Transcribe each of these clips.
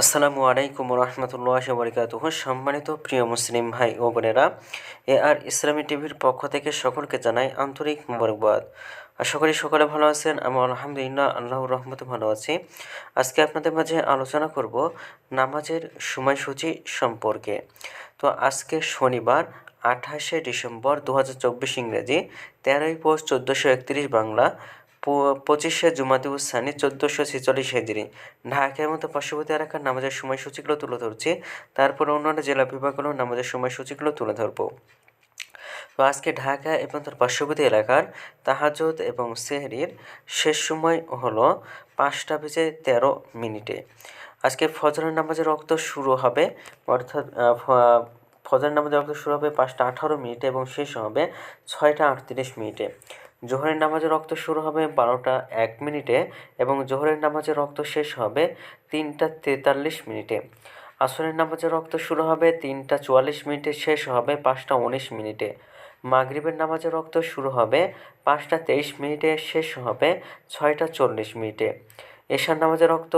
আসসালামু আলাইকুম রহমতুল্লাহি ওয়া বারাকাতুহু। সম্মানিত প্রিয় মুসলিম ভাই ও বোনেরা, আর ইসলামী টিভির পক্ষ থেকে সকলকে জানাই আন্তরিক মোবারকবাদ। আশা করি সকলে ভালো আছেন। আমি আলহামদুলিল্লাহ আল্লাহর রহমতে ভালো আছি। আজকে আপনাদের মাঝে আলোচনা করব নামাজের সময়সূচি সম্পর্কে। তো আজকে শনিবার 28শে ডিসেম্বর 2024 ইংরেজি, 13ই পৌষ 1431 বাংলা, 25শে জুমাদিউস সানি 1446 হিজরি। ঢাকার মতো পার্শ্ববর্তী এলাকার নামাজের সময়সূচিগুলো তুলে ধরছি। তারপর অন্যান্য জেলা বিভাগগুলো নামাজের সময়সূচিগুলো তুলে ধরবো। তো আজকে ঢাকা এবং তার পার্শ্ববর্তী এলাকার তাহাজ্জুদ এবং সেহরির শেষ সময় হলো 5টা বেজে 13 মিনিটে। আজকে ফজরের নামাজের ওয়াক্ত শুরু হবে, অর্থাৎ ফজরের নামাজের ওয়াক্ত শুরু হবে 5টা 18 মিনিটে এবং শেষ হবে 6টা 38 মিনিটে। জোহরের নামাজের ওয়াক্ত শুরু হবে 12টা 1 মিনিটে এবং জোহরের নামাজের ওয়াক্ত শেষ হবে 3টা 43 মিনিটে। আসরের নামাজের ওয়াক্ত শুরু হবে 3টা 44 মিনিটে, শেষ হবে 5টা 19 মিনিটে। মাগরিবের নামাজের ওয়াক্ত শুরু হবে 5টা 23 মিনিটে, শেষ হবে 6টা 40 মিনিটে। এশার নামাজের ওয়াক্ত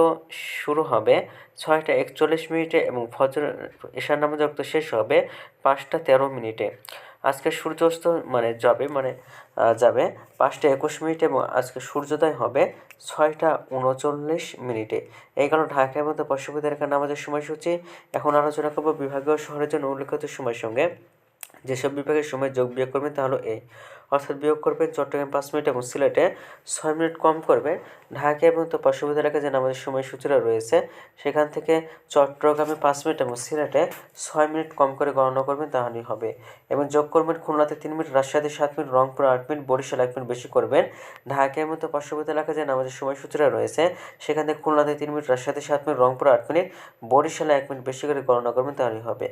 শুরু হবে 6টা 41 মিনিটে এবং এশার নামাজের ওয়াক্ত শেষ হবে 5টা 13 মিনিটে। আজকে সূর্যাস্ত যাবে 5টা 21 মিনিটে এবং আজকে সূর্যোদয় হবে 6টা 39 মিনিটে। এই কারণে ঢাকার মধ্যে পার্শ্ববর্তী এলাকার নামাজের সময়সূচি। এখন আলোচনা করব বিভাগীয় শহরের জন্য উল্লেখিত সময়ের সঙ্গে। যেসব বিভাগের সময় যোগ বিয়োগ করবেন তা হলো অর্থাৎ বিয়োগ করবেন চট্টগ্রামে 5 মিনিট এবং সিলেটে 6 মিনিট কম করবেন। ঢাকা এবং তো পার্শ্ববর্তী এলাকায় যে নামাজের সময়সূচিরা রয়েছে সেখান থেকে চট্টগ্রামে 5 মিনিট এবং সিলেটে 6 মিনিট কম করে গণনা করবেন, তাহলেই হবে। এবং যোগ করবেন খুলনাতে 3 মিনিট, রাজশাহীতে 7 মিনিট, রংপুরে 8 মিনিট, বরিশাল 1 মিনিট বেশি করবেন। ঢাকার মতো পার্শ্ববর্তী এলাকায় যে নামাজের সময়সূচিরা রয়েছে সেখান থেকে খুলনাতে 3 মিনিট, রাজশাহীতে 7 মিনিট, রংপুরে 8 মিনিট, বরিশালে 1 মিনিট বেশি করে গণনা করবেন, তাহলেই হবে।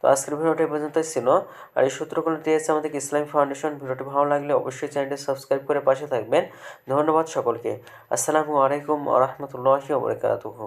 তো আজকের ভিডিওটি পর্যন্তই ছিল। আর এই সূত্রগুলো দিয়েছে আমাদের ইসলামী ফাউন্ডেশন। ভিডিওটি ভালো লাগলে অবশ্যই চ্যানেলটি সাবস্ক্রাইব করে পাশে থাকবেন। ধন্যবাদ সকলকে। আসসালামু আলাইকুম ওয়া রাহমাতুল্লাহি ওয়া বারাকাতুহু।